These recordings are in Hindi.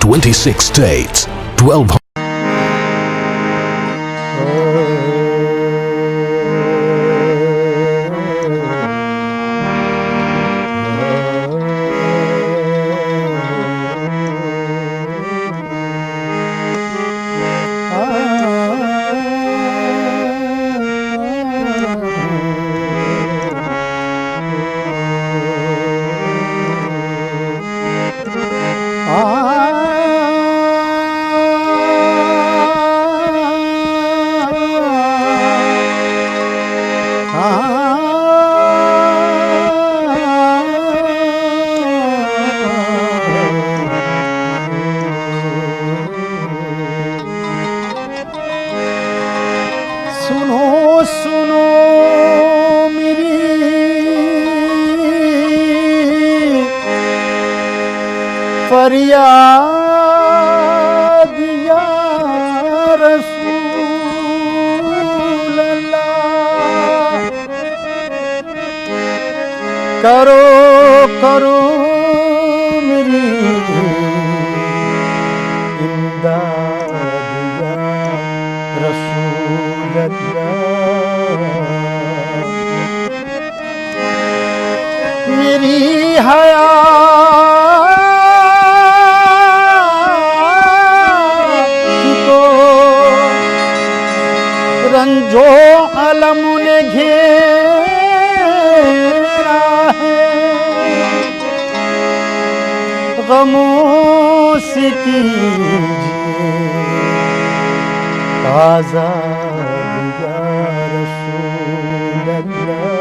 26 states, 12. फरियाद या रसूल अल्लाह, करो करो मेरी इमदाद या रसूल अल्लाह। मेरी रंजो अलम ने घेरा है, गमों से कीजिए आज़ाद या रसूल अल्लाह।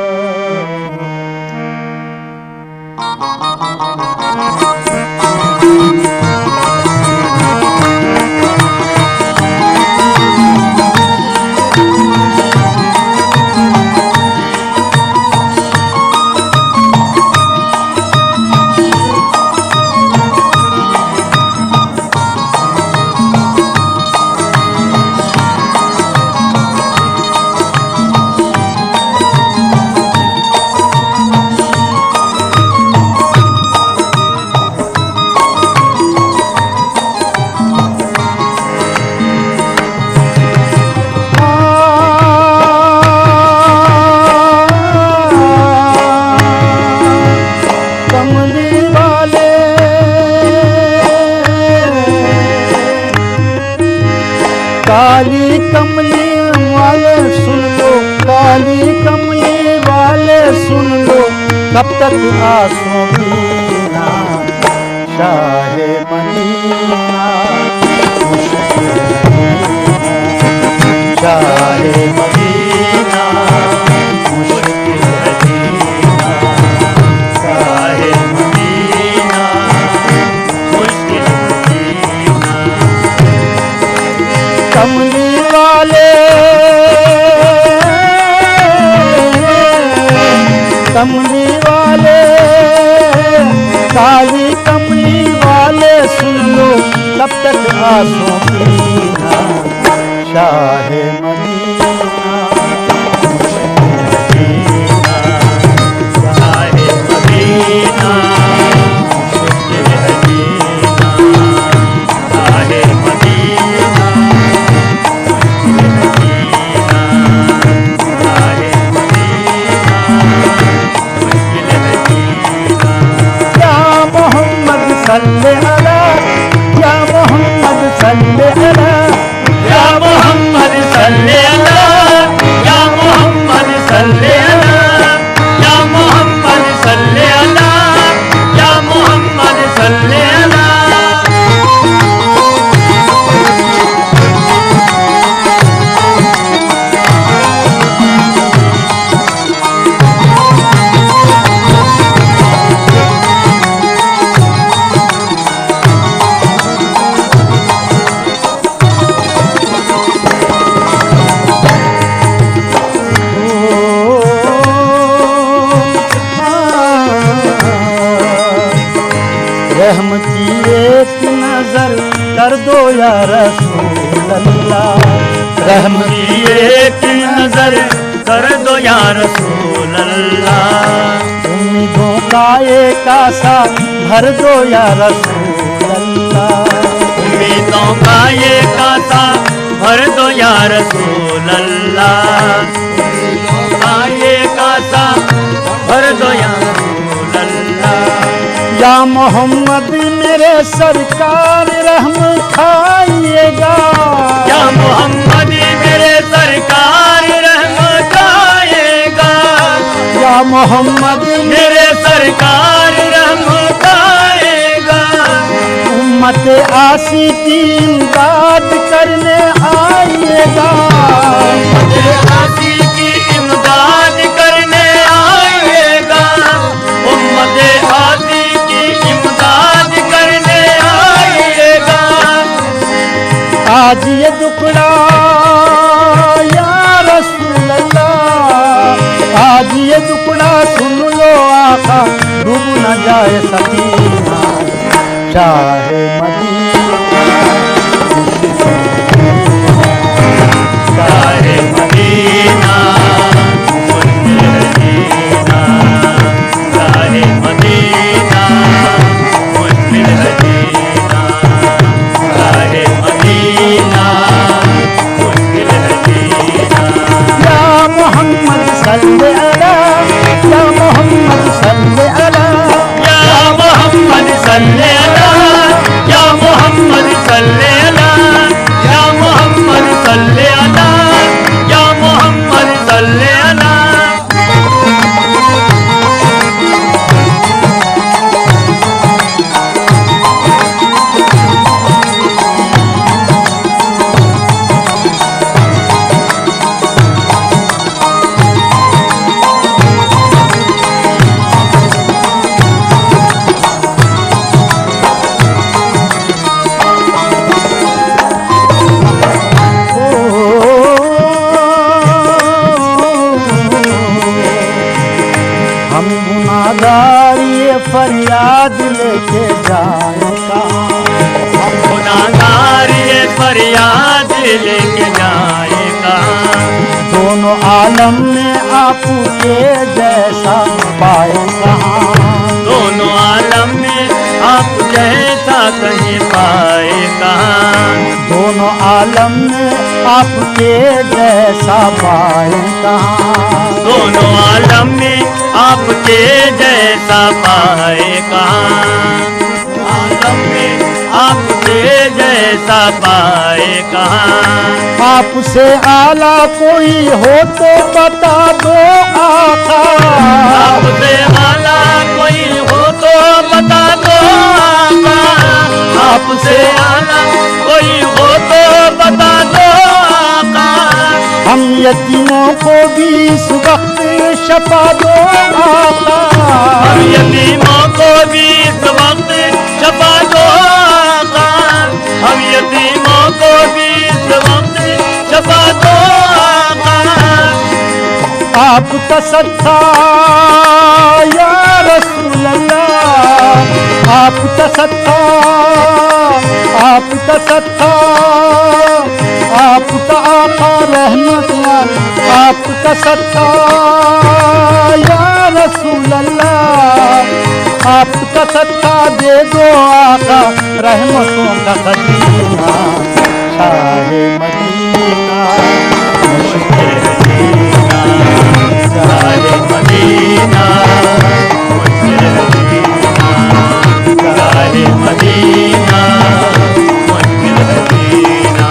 काली कमली वाले सुन लो, काली कमली वाले सुन लो, कब तक आंसू पीना शाहे मदीना, शाहे मदीना मुश्किल है जीना, शाहे मदीना मुश्किल है जीना। कमली वाले, कमली वाले, काली कमली वाले सुन लो, कब तक आंसू पीना शाहे मदीना, शाहे मदीना मुश्किल है जीना, शाहे मदीना सल्ले अला या मोहम्मद सल्ले अला, या मोहम्मद सल्ले अला, या मोहम्मद सल्ले अला, या मोहम्मद सल्ले अला, या मोहम्मद सल्ले अला। रहम की एक नजर कर दो या रसूल अल्लाह, रहम की एक नजर कर दो या रसूल अल्लाह। उम्मीदों का एक आसा भर दो या रसूल अल्लाह, या रसूल अल्लाह, आए कासा भर दो या रसूल अल्लाह। या मोहम्मद मेरे सरकार रहम खाइएगा, या मोहम्मद मेरे सरकार रहम खाएगा, या मोहम्मद मेरे सरकार रहम खाएगा। उम्मत आसी की इमदाद करने आइएगा, उम्मत आसी की इमदाद करने आइएगा, उम्मत आसी की इमदाद करने आइएगा। आज ये दुखड़ा या रसूल अल्लाह, आज ये दुखड़ा सुन लो आका, डूब न जाए सकीना शाहे मदीना, शाहे मदीना, मदीना, शाहे मदीना, मदीना, शाहे मदीना, मदीना। या मोहम्मद सल्ले अला, या मोहम्मद सल्ले अला, या मोहम्मद सल्ले अला, या मोहम्मद सल्ले अला, या मोहम्मद सल्ले अला, या मोहम्मद सल्ले अला। हम गुनाहगार ये फरियाद लेके जाए कहाँ, हम गुनाहगार ये फरियाद लेके जाए कहाँ। दोनों आलम में आपके जैसा पाए कहाँ, दोनों आलम में आप जैसा कहीं पाए कहाँ, दोनों आलम में आपके जैसा पाए कहाँ, दोनों आलम में आपके जैसा पाए कहाँ, आलम में आपके जैसा पाए कहाँ। आपसे आला कोई हो तो बता दो आका, आपसे आला कोई हो तो बता दो आका, आपसे आला कोई हो तो बता दो आका। हम यतीमों को भी इस वक्त शफा दो आका, हम यतीमों को भी इस वक्त शफा दो आका, हम यतीमों को भी इस वक्त शफा दो आका। आपका सत्ता या रसूल अल्लाह, आपका सत्ता, आपका सत्ता, आपका आका रहमत, आपका सत्ता या रसूल अल्लाह, आपका सत्ता दे दो आका, रहमतों का खजीना शाहे मदीना, मदीना, शाहे मदीना, मदीना, शाहे मदीना, मदीना।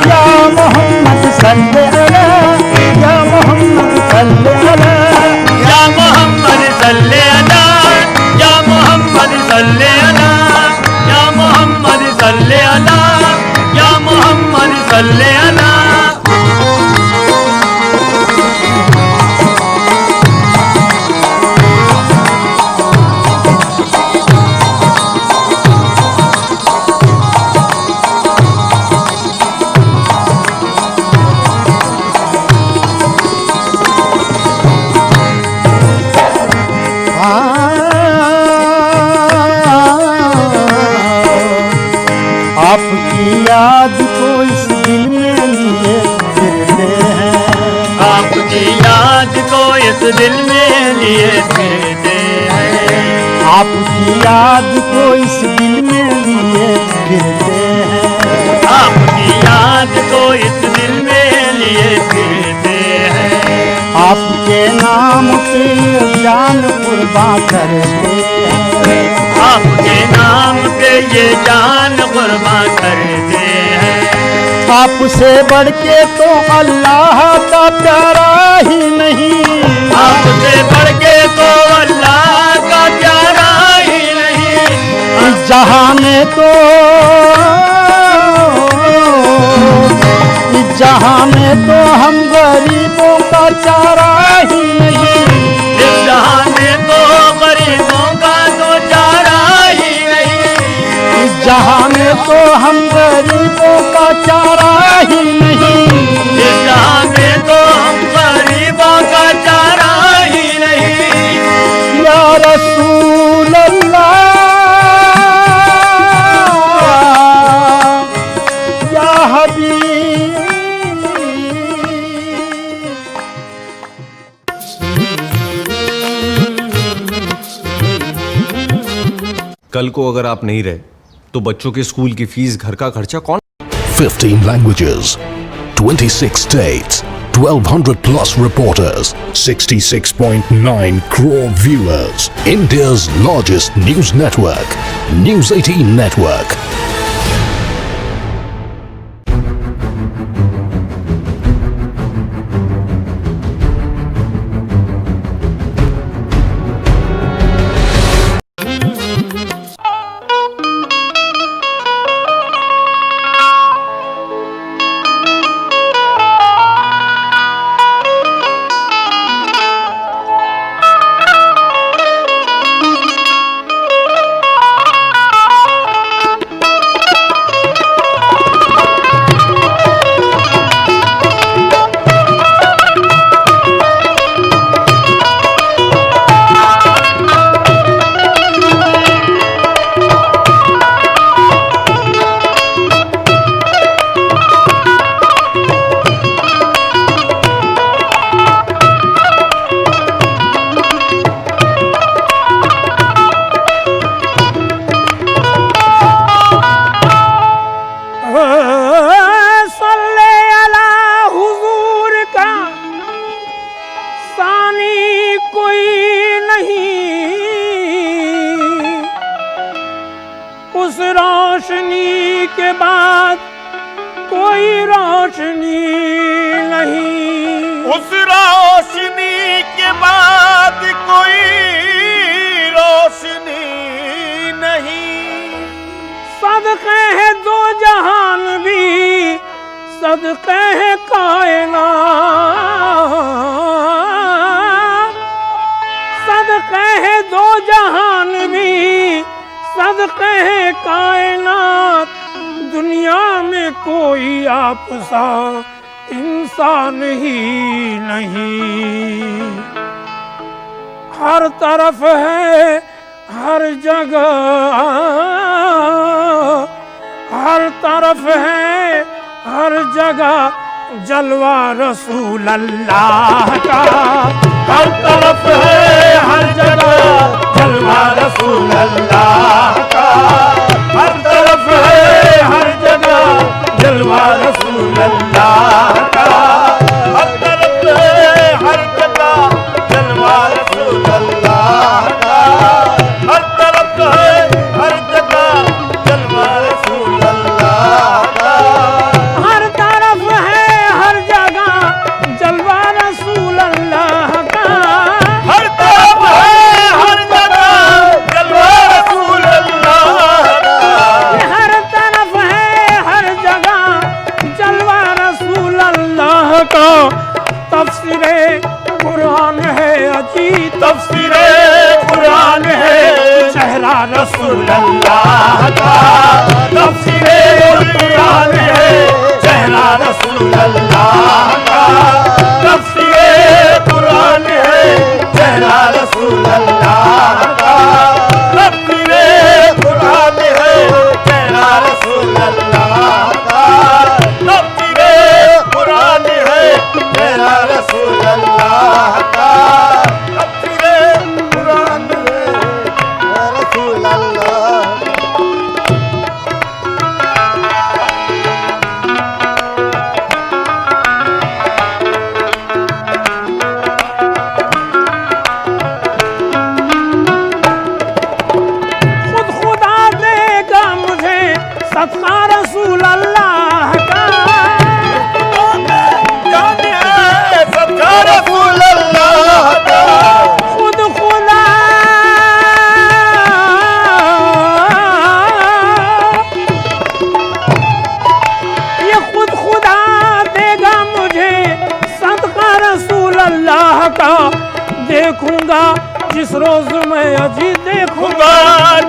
या मोहम्मद सल्ले अला, या मोहम्मद सल्ले अला, या मोहम्मद सल्ले अला, या मोहम्मद सल्ले अला, या मोहम्मद सल्ले अला, या मोहम्मद सल्ले अला। आपकी याद को इस दिल में लिए फिरते हैं, आपकी याद को इस दिल में लिए फिरते हैं, आपकी याद को इस दिल में लिए फिरते हैं, आपकी याद को इस दिल में कुर्बान करते हैं। आपके नाम पे ये जान कुर्बान करते हैं। आपसे बढ़ के तो अल्लाह का प्यारा ही नहीं, आपसे बढ़ के तो अल्लाह का प्यारा ही नहीं। इस जहां में तो इस जहां में तो हम गरीबों का चारा ही नहीं। इस जहां में तो गरीबों का तो चारा ही नहीं। इस जहां में तो हम गरीबों का चारा ही नहीं। इस जहां में तो हम गरीबों का चारा ही नहीं। या रसूल अल्लाह, या हबीब। कल को अगर आप नहीं रहे तो बच्चों के स्कूल की फीस, घर का खर्चा कौन? 15 languages, 26 states, 1200 plus reporters, 66.9 crore viewers. India's largest news network, News 18 Network. उस रोशनी के बाद कोई रोशनी नहीं। उस रोशनी के बाद कोई रोशनी नहीं। सदक़े है दो जहान भी, सदक़े है कायनात। सदक़े है दो जहान भी, सदक़े है कायनात। दुनिया में कोई आप सा इंसान ही नहीं। हर तरफ है, हर जगह, हर तरफ है, हर जगह जलवा रसूल अल्लाह का। हर तरफ है, हर जगह जलवा रसूल अल्लाह का। हर तरफ है, हर जगह जलवा रसूल अल्लाह का। हर तरफ है, हर जगह जलवा रसूल अल्लाह का। हर तरफ है, हर जगह जलवा रसूल अल्लाह का। हर तरफ है, हर जगह जलवा रसूल अल्लाह का। हर तरफ है, हर जगह जलवा रसूल अल्लाह का। हर तरफ सदका रसूल अल्लाह का, जान है सदका रसूल अल्लाह का, खुद खुदा ये खुद खुदा देगा मुझे सदका रसूल अल्लाह का। देखूंगा जिस रोज मैं अजी देखूंगा,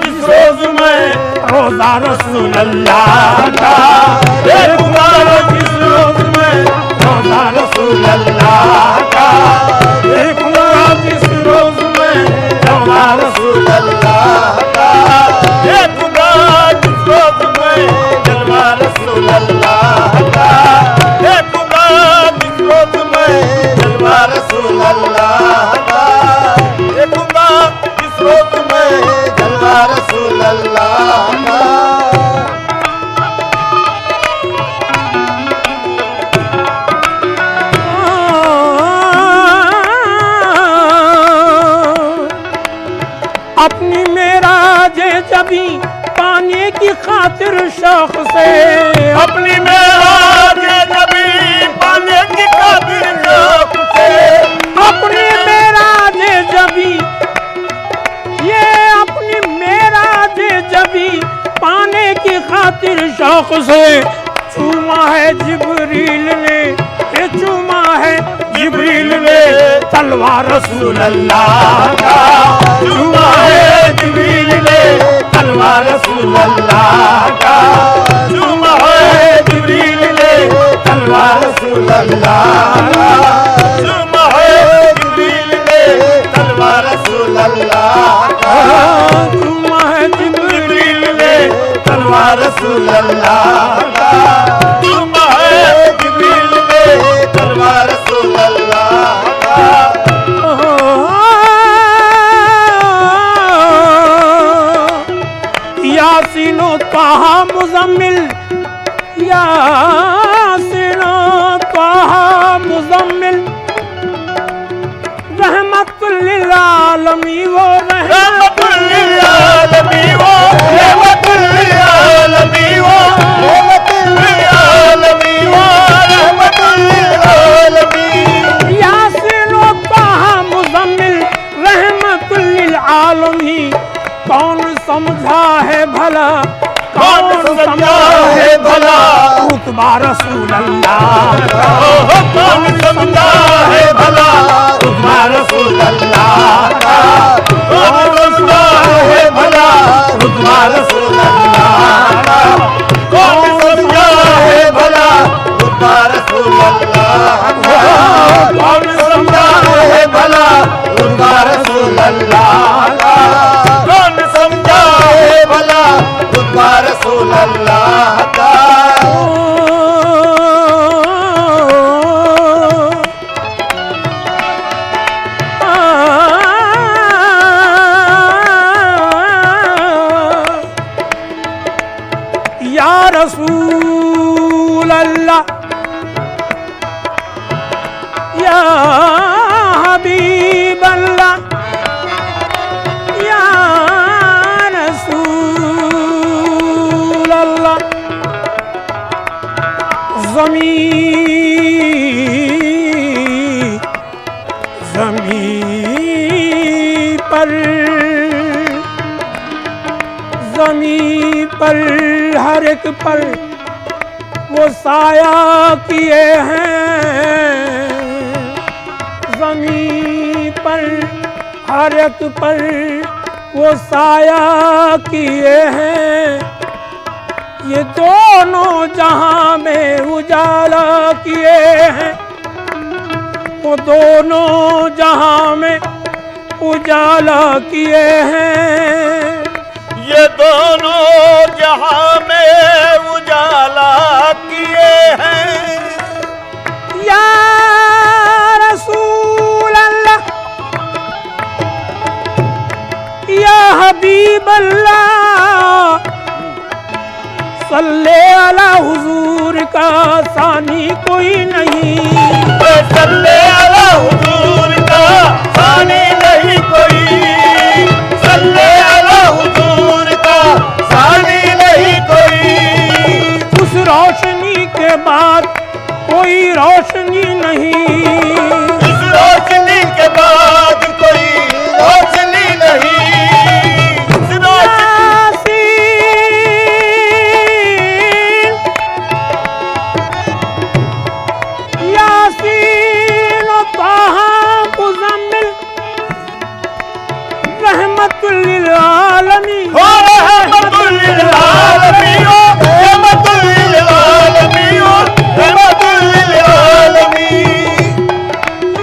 जिस रोज मैं रोजा रसूल अल्लाह का, देखूंगा जिस रोज मैं रोजा रसूल अल्लाह का, देखूंगा जिस रोज मैं रोजा रसूल अल्लाह का, देखूंगा जिस रोज मैं जलवा रसूल अल्लाह का, देखूंगा जिस रोज मैं जलवा रसूल अल्लाह का, देखूंगा जिस रोज मैं जलवा रसूल अल्लाह का। अपनी मेराजे जबी पाने की खातिर शौक से, अपनी मेराजे जबी पाने की खातिर शौक से, अपनी मेराजे जबी, ये अपनी मेराजे जबी पाने की खातिर शौक से चूमा है जिब्रील ने, ये चूमा है जिब्रील ने तलवार रसूल अल्लाह का, चूमा है जिब्रील ने तलवार रसूल अल्लाह का, चूमा है जिब्रील ने तलवार रसूल अल्लाह का, चूमा है जिब्रील ने तलवार रसूल अल्लाह का, चूमा है जिब्रील ने तलवार रसूल अल्लाह का, चूमा है जिब्रील ने तलवार रसूल अल्लाह का। यासीनो ताहा मुज़म्मिल, यासीनो ताहा मुज़म्मिल, रहमतुल लिल आलमीन वो रहमतुल लिल आलमीन वो, रहमतुल लिल आलमीन वो, रहमतुल लिल आलमीन वो, रहमतुल लिल आलमीन। यासीनो ताहा मुज़म्मिल रहमतुल लिल आलमीन। कौन समझा है भला, कौन समझा है भला, रुतबा रसूल अल्लाह का, कौन समझा है भला, रुतबा रसूल अल्लाह का, कौन समझा है भला, रुतबा रसूल अल्लाह का, कौन समझा है भला, रुतबा रसूल अल्लाह का, कौन समझा है भला, रुतबा रसूल अल्लाह का, कौन समझा है भला, रुतबा रसूल अल्लाह का। या रसूल अल्लाह, या हबीब अल्लाह, या रसूल अल्लाह। ज़मीं पर हर एक पर वो साया किए हैं, ज़मीं पर हर एक पर वो साया किए हैं। ये दोनों जहां में उजाला किए हैं, वो दोनों जहां में उजाला किए हैं। ये दोनों जहां में उजाला किए हैं। या रसूल अल्लाह, या हबीब अल्लाह, सल्ले अला हुजूर का सानी कोई नहीं, सल्ले अला हुजूर का सानी नहीं कोई, सल्ले अला हुजूर का सानी नहीं कोई। बाद कोई रोशनी नहीं, इस रोशनी के बाद कोई रोशनी नहीं, इस रोशनी यासीन ताहा मुज़म्मिल रहमतुल लिल आलमीन, रहमतुल लिल आलमीन, रहमतुल लिल आलमीन, रहमतुल लिल आलमीन।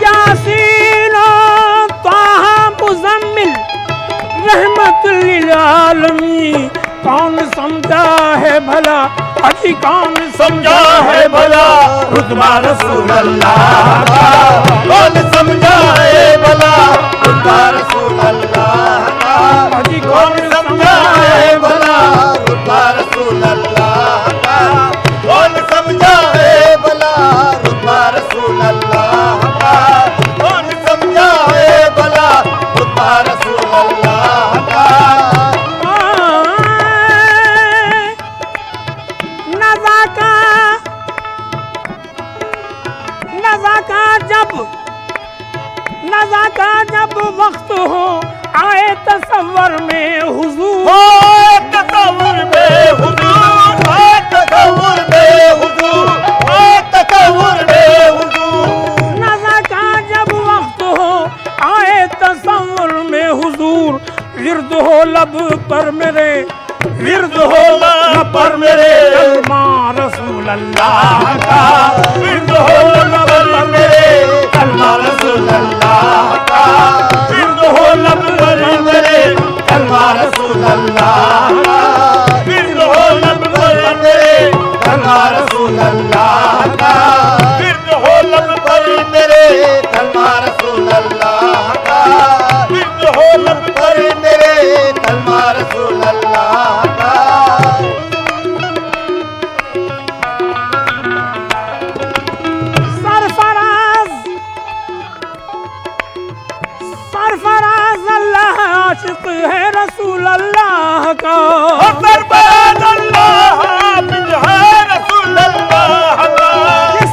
यासीन ताहा मुज़म्मिल रहमतुल लिल आलमीन। कौन समझा है भला, अजी कौन समझा है भला रुतबा रसूल अल्लाह का, कौन समझा है भला रुतबा रसूल अल्लाह का, अजी कौन समझा है भला रुतबा रसूल अल्लाह का, कौन समझा है भला रुतबा रसूल अल्लाह का, कौन समझा है भला रुतबा रसूल अल्लाह का। नज़ा का जब वक्त हो आए तसव्वुर में हुजूर, तसव्वुर में हुजूर, तसव्वुर में हुजूर, तसव्वुर में हुजूर। नज़ा का जब वक्त हो आए तसव्वुर में हुजूर, विर्द हो लब पर मेरे, विर्द हो लब पर मेरे कलमा रसूल अल्लाह का, विर्द हो लब पर मेरे कलमा रसूल अल्लाह का, विर्द हो लब पर मेरे कलमा रसूल अल्लाह का, विर्द हो लब पर मेरे कलमा रसूल अल्लाह का, विर्द हो लब पर मेरे कलमा रसूल अल्लाह का, विर्द हो लब पर मेरे कलमा रसूल अल्लाह का। सरफराज अल्लाह आशिक है रसूल अल्लाह का, सरफराज अल्लाह हाफिज है रसूल अल्लाह का, ये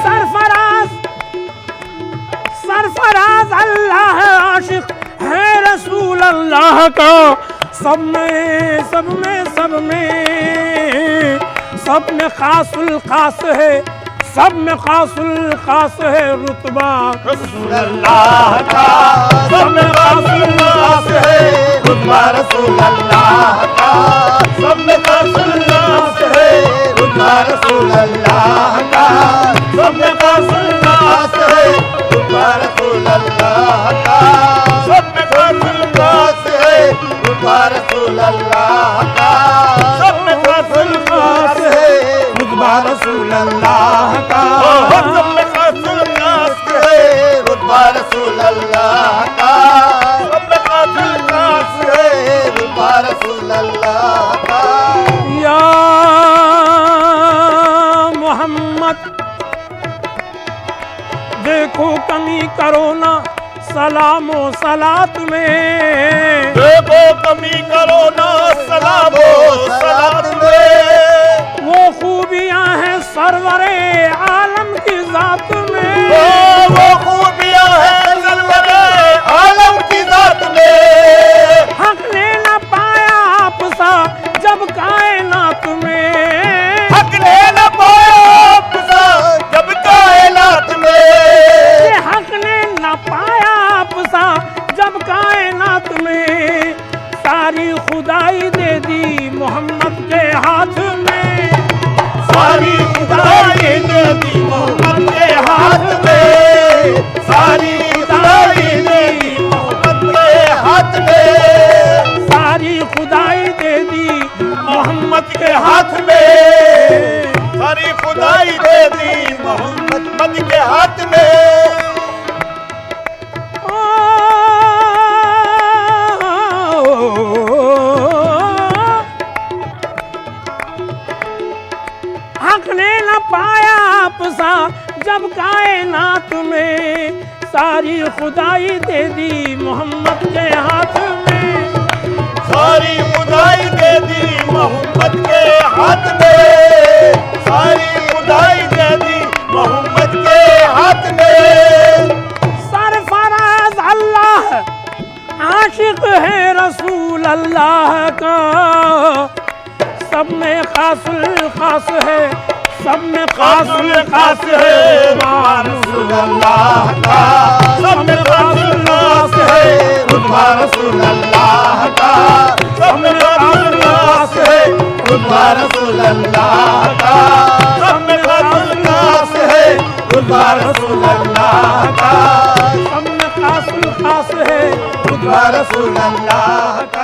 सरफराज अल्लाह आशिक है रसूल अल्लाह का। सब में खासुल खास है, सब में खासुल खास है रुतबा रसूल अल्लाह का, सब में खासुल खास है रुतबा रसूल अल्लाह का, सब में खासुल खास है रुतबा रसूल अल्लाह का, सब में खासुल खास है रुतबा रसूल अल्लाह का, सब में खासुल खास है रुतबा रसूल अल्लाह का, सब में खासुल खास है रुतबा रसूल अल्लाह का, सब में खासुल खास है रुतबा रसूल अल्लाह का, सब में खासुल खास है रुतबा रसूल अल्लाह का। या मोहम्मद देखो कमी करो ना सलामो सलात में, देखो कमी करो ना सलामो सलात में, वो खूबियां हैं सरवरे आलम की जात में, वो खूबियां हैं सरवरे आलम की जात में, हक ने न पाया आपसा जब कायनात में, हक ने न पाया आपसा जब कायनात में, हक ने न पाया आपसा जब कायनात में, सारी खुदाई दे दी मोहम्मद के हाथ में, सारी खुदाई दे दी मोहम्मद के हाथ में, सारी खुदाई दे दी मोहम्मद के हाथ में, सारी खुदाई दे दी मोहम्मद के हाथ में, सारी खुदाई दे दी मोहम्मद के हाथ में। हक ने न पाया आपसा जब कायनात में, सारी खुदाई दे दी मोहम्मद के हाथ में, सारी खुदाई दे दी मोहम्मद के हाथ में, सारी खुदाई दे खास है, सब में खास खास है रुतबा रसूल अल्लाह का, सब में खास है रुतबा रसूल अल्लाह का, सब में खास है रुतबा रसूल अल्लाह का, सब में खास है रुतबा रसूल अल्लाह का, सब में खास है रुतबा रसूल अल्लाह का।